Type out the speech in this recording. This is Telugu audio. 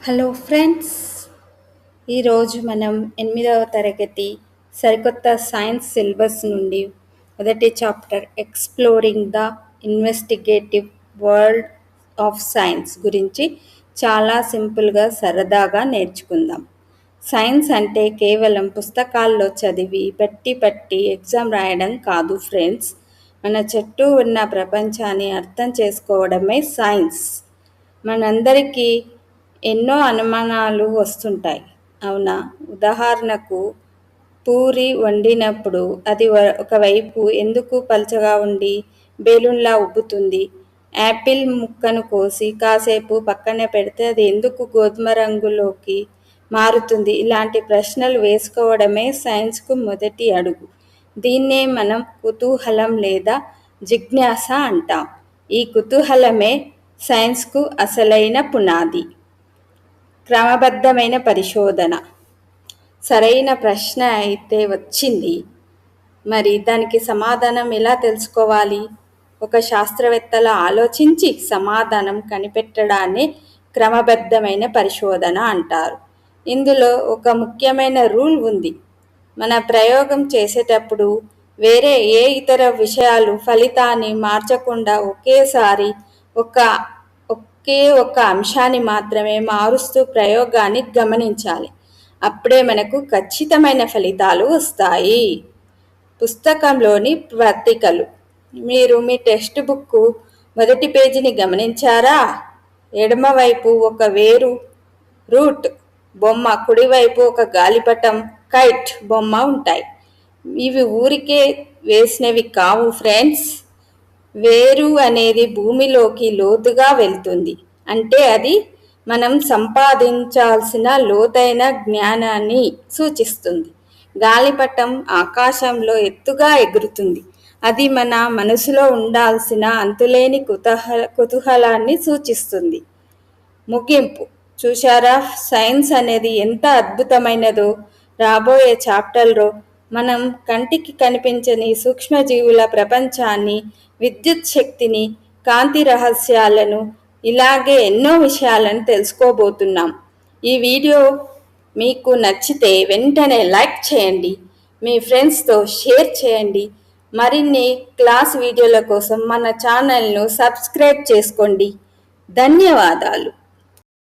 హలో ఫ్రెండ్స్, ఈరోజు మనం 8వ తరగతి సరికొత్త సైన్స్ సిలబస్ నుండి మొదటి chapter exploring the investigative world of science గురించి చాలా సింపుల్గా సరదాగా నేర్చుకుందాం. సైన్స్ అంటే కేవలం పుస్తకాల్లో చదివి పట్టి ఎగ్జామ్ రాయడం కాదు ఫ్రెండ్స్. మన చుట్టూ ఉన్న ప్రపంచాన్ని అర్థం చేసుకోవడమే సైన్స్. మనందరికీ ఎన్నో అనుమానాలు వస్తుంటాయి, అవునా? ఉదాహరణకు, పూరి వండినప్పుడు అది ఒకవైపు ఎందుకు పల్చగా ఉండి బెలూన్లా ఉబ్బుతుంది? యాపిల్ ముక్కను కోసి కాసేపు పక్కన పెడితే అది ఎందుకు గోధుమ రంగులోకి మారుతుంది? ఇలాంటి ప్రశ్నలు వేసుకోవడమే సైన్స్కు మొదటి అడుగు. దీన్నే మనం కుతూహలం లేదా జిజ్ఞాస అంటాం. ఈ కుతూహలమే సైన్స్కు అసలైన పునాది. క్రమబద్ధమైన పరిశోధన. సరైన ప్రశ్న అయితే వచ్చింది, మరి దానికి సమాధానం ఎలా తెలుసుకోవాలి? ఒక శాస్త్రవేత్తలా ఆలోచించి సమాధానం కనిపెట్టడాన్ని క్రమబద్ధమైన పరిశోధన అంటారు. ఇందులో ఒక ముఖ్యమైన రూల్ ఉంది. మన ప్రయోగం చేసేటప్పుడు వేరే ఏ ఇతర విషయాలు ఫలితాన్ని మార్చకుండా ఒకే ఒక అంశాన్ని మాత్రమే మారుస్తూ ప్రయోగాన్ని గమనించాలి. అప్పుడే మనకు ఖచ్చితమైన ఫలితాలు వస్తాయి. పుస్తకంలోని పట్టికలు. మీరు మీ టెక్స్ట్ బుక్ మొదటి పేజీని గమనించారా? ఎడమవైపు ఒక వేరు రూట్ బొమ్మ, కుడివైపు ఒక గాలిపటం కైట్ బొమ్మ ఉంటాయి. ఇవి ఊరికే వేసినవి కావు ఫ్రెండ్స్. వేరు అనేది భూమిలోకి లోతుగా వెళ్తుంది. అంటే అది మనం సంపాదించాల్సిన లోతైన జ్ఞానాన్ని సూచిస్తుంది. గాలిపటం ఆకాశంలో ఎత్తుగా ఎగురుతుంది. అది మన మనసులో ఉండాల్సిన అంతులేని కుతూహలాన్ని సూచిస్తుంది. ముగింపు. చూశారా సైన్స్ అనేది ఎంత అద్భుతమైనదో? రాబోయే చాప్టర్లో మనం కంటికి కనిపించని సూక్ష్మజీవుల ప్రపంచాన్ని, విద్యుత్ శక్తిని, కాంతి రహస్యాలను, ఇలాగే ఎన్నో విషయాలను తెలుసుకోబోతున్నాం. ఈ వీడియో మీకు నచ్చితే వెంటనే లైక్ చేయండి, మీ ఫ్రెండ్స్తో షేర్ చేయండి. మరిన్ని క్లాస్ వీడియోల కోసం మన ఛానల్ను సబ్స్క్రైబ్ చేసుకోండి. ధన్యవాదాలు.